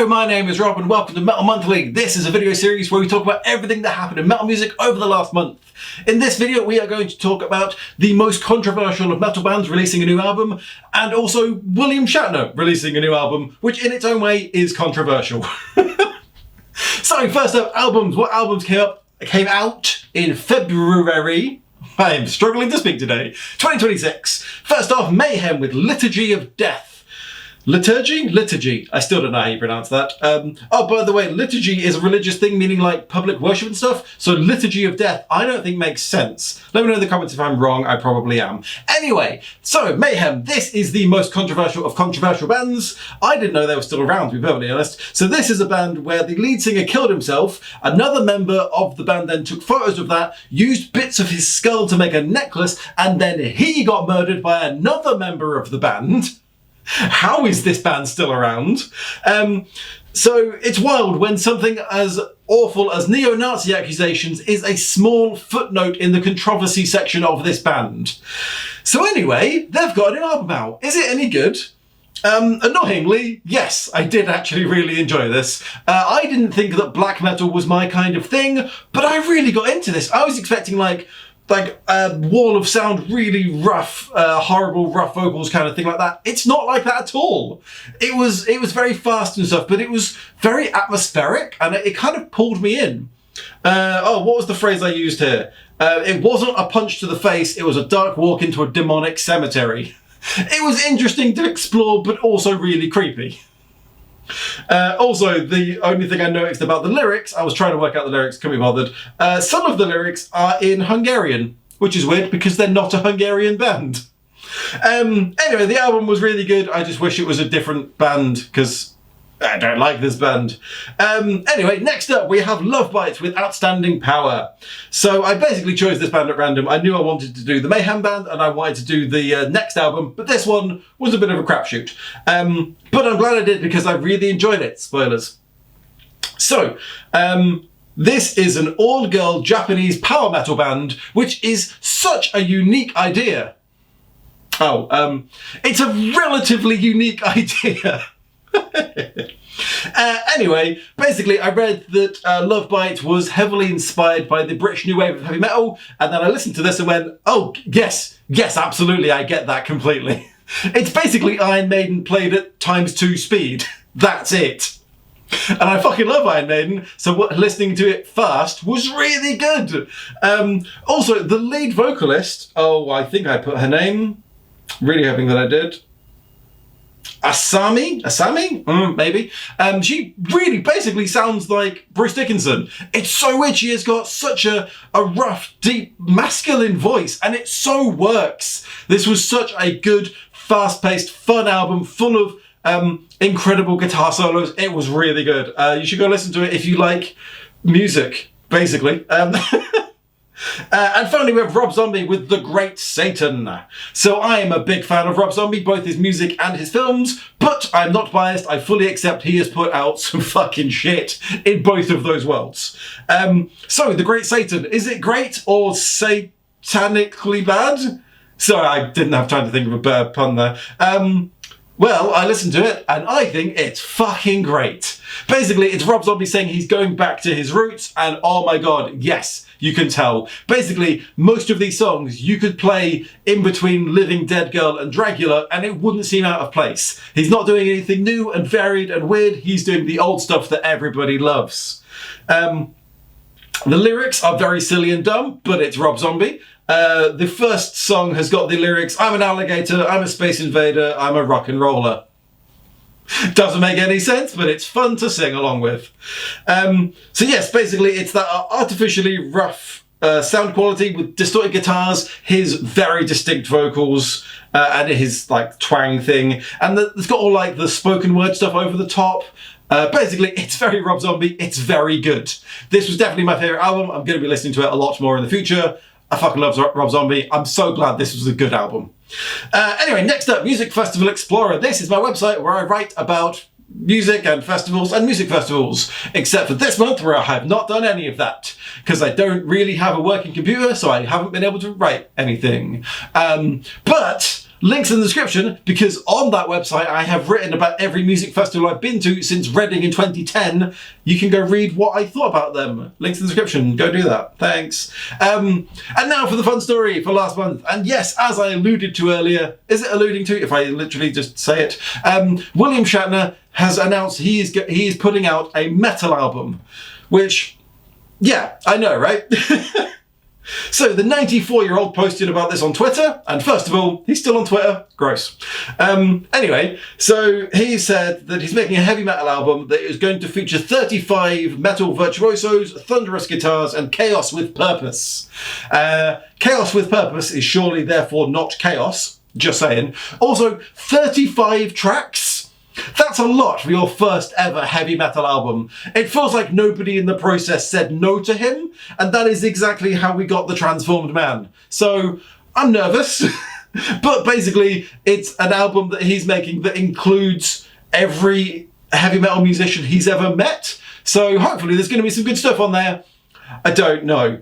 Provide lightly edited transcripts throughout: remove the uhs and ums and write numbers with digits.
Hello, my name is Rob and welcome to Metal Monthly. This is a video series where we talk about everything that happened in metal music over the last month. In this video we are going to talk about the most controversial of metal bands releasing a new album, and also William Shatner releasing a new album, which in its own way is controversial. So first up, albums. What albums came out in February? I am struggling to speak today. 2026. First off, Mayhem with Liturgy of Death. Liturgy? I still don't know how you pronounce that. Oh, by the way, liturgy is a religious thing, meaning like public worship and stuff. So Liturgy of Death, I don't think makes sense. Let me know in the comments if I'm wrong. I probably am. Anyway, so Mayhem. This is the most controversial of controversial bands. I didn't know they were still around, to be perfectly honest. So this is a band where the lead singer killed himself. Another member of the band then took photos of that, used bits of his skull to make a necklace, and then he got murdered by another member of the band. How is this band still around? So it's wild when something as awful as neo-Nazi accusations is a small footnote in the controversy section of this band. So anyway, they've got a new album out. Is it any good? Annoyingly, yes, I did actually really enjoy this. I didn't think that black metal was my kind of thing, but I really got into this. I was expecting like a wall of sound, really rough, horrible, rough vocals kind of thing like that. It's not like that at all. It was very fast and stuff, but it was very atmospheric and it kind of pulled me in. What was the phrase I used here? It wasn't a punch to the face, it was a dark walk into a demonic cemetery. It was interesting to explore, but also really creepy. Also, the only thing I noticed about the lyrics, I was trying to work out the lyrics, couldn't be bothered. Some of the lyrics are in Hungarian, which is weird because they're not a Hungarian band. Anyway, the album was really good. I just wish it was a different band because I don't like this band. Anyway, next up we have Love Bites with Outstanding Power. So I basically chose this band at random. I knew I wanted to do the Mayhem band and I wanted to do the next album, but this one was a bit of a crapshoot. But I'm glad I did because I really enjoyed it. Spoilers. So, this is an all-girl Japanese power metal band, which is such a unique idea. It's a relatively unique idea. Anyway, basically I read that Love Bite was heavily inspired by the British new wave of heavy metal, and then I listened to this and went, oh yes, absolutely, I get that completely. It's basically Iron Maiden played at ×2 speed. That's it. And I fucking love Iron Maiden, so listening to it fast was really good. Also, the lead vocalist, I think I put her name, really hoping that I did. Asami? Maybe. She really basically sounds like Bruce Dickinson. It's so weird. She has got such a rough, deep, masculine voice, and it so works. This was such a good, fast-paced, fun album full of incredible guitar solos. It was really good. You should go listen to it if you like music, basically. And finally we have Rob Zombie with The Great Satan. So I am a big fan of Rob Zombie, both his music and his films, but I'm not biased. I fully accept he has put out some fucking shit in both of those worlds. So The Great Satan, is it great or satanically bad? Sorry, I didn't have time to think of a bad pun there. Well, I listened to it and I think it's fucking great. Basically, it's Rob Zombie saying he's going back to his roots, and oh my god, yes, you can tell. Basically, most of these songs you could play in between Living Dead Girl and Dracula and it wouldn't seem out of place. He's not doing anything new and varied and weird, he's doing the old stuff that everybody loves. The lyrics are very silly and dumb, but it's Rob Zombie. The first song has got the lyrics, I'm an alligator, I'm a space invader, I'm a rock and roller. Doesn't make any sense, but it's fun to sing along with. So yes, basically it's that artificially rough sound quality with distorted guitars, his very distinct vocals, and his like twang thing. And it's got all like the spoken word stuff over the top. Basically, it's very Rob Zombie, it's very good. This was definitely my favourite album. I'm going to be listening to it a lot more in the future. I fucking love Rob Zombie. I'm so glad this was a good album. Anyway, next up, Music Festival Explorer. This is my website where I write about music and festivals and music festivals, except for this month where I have not done any of that because I don't really have a working computer, so I haven't been able to write anything. But links in the description, because on that website I have written about every music festival I've been to since Reading in 2010. You can go read what I thought about them. Links in the description. Go do that. Thanks. And now for the fun story for last month. And yes, as I alluded to earlier, is it alluding to if I literally just say it? William Shatner has announced he is putting out a metal album, which, yeah, I know, right? So the 94-year-old posted about this on Twitter, and first of all, he's still on Twitter. Gross. Anyway, so he said that he's making a heavy metal album that is going to feature 35 metal virtuosos, thunderous guitars, and chaos with purpose. Chaos with purpose is surely therefore not chaos, just saying. Also, 35 tracks? That's a lot for your first ever heavy metal album. It feels like nobody in the process said no to him, and that is exactly how we got the Transformed Man. So, I'm nervous, but basically it's an album that he's making that includes every heavy metal musician he's ever met. So hopefully there's going to be some good stuff on there. I don't know.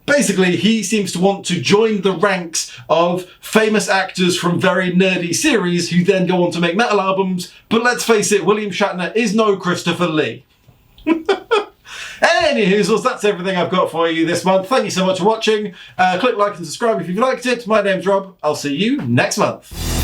Basically, he seems to want to join the ranks of famous actors from very nerdy series who then go on to make metal albums. But let's face it, William Shatner is no Christopher Lee. Anywho, that's everything I've got for you this month. Thank you so much for watching. Click like and subscribe if you've liked it. My name's Rob. I'll see you next month.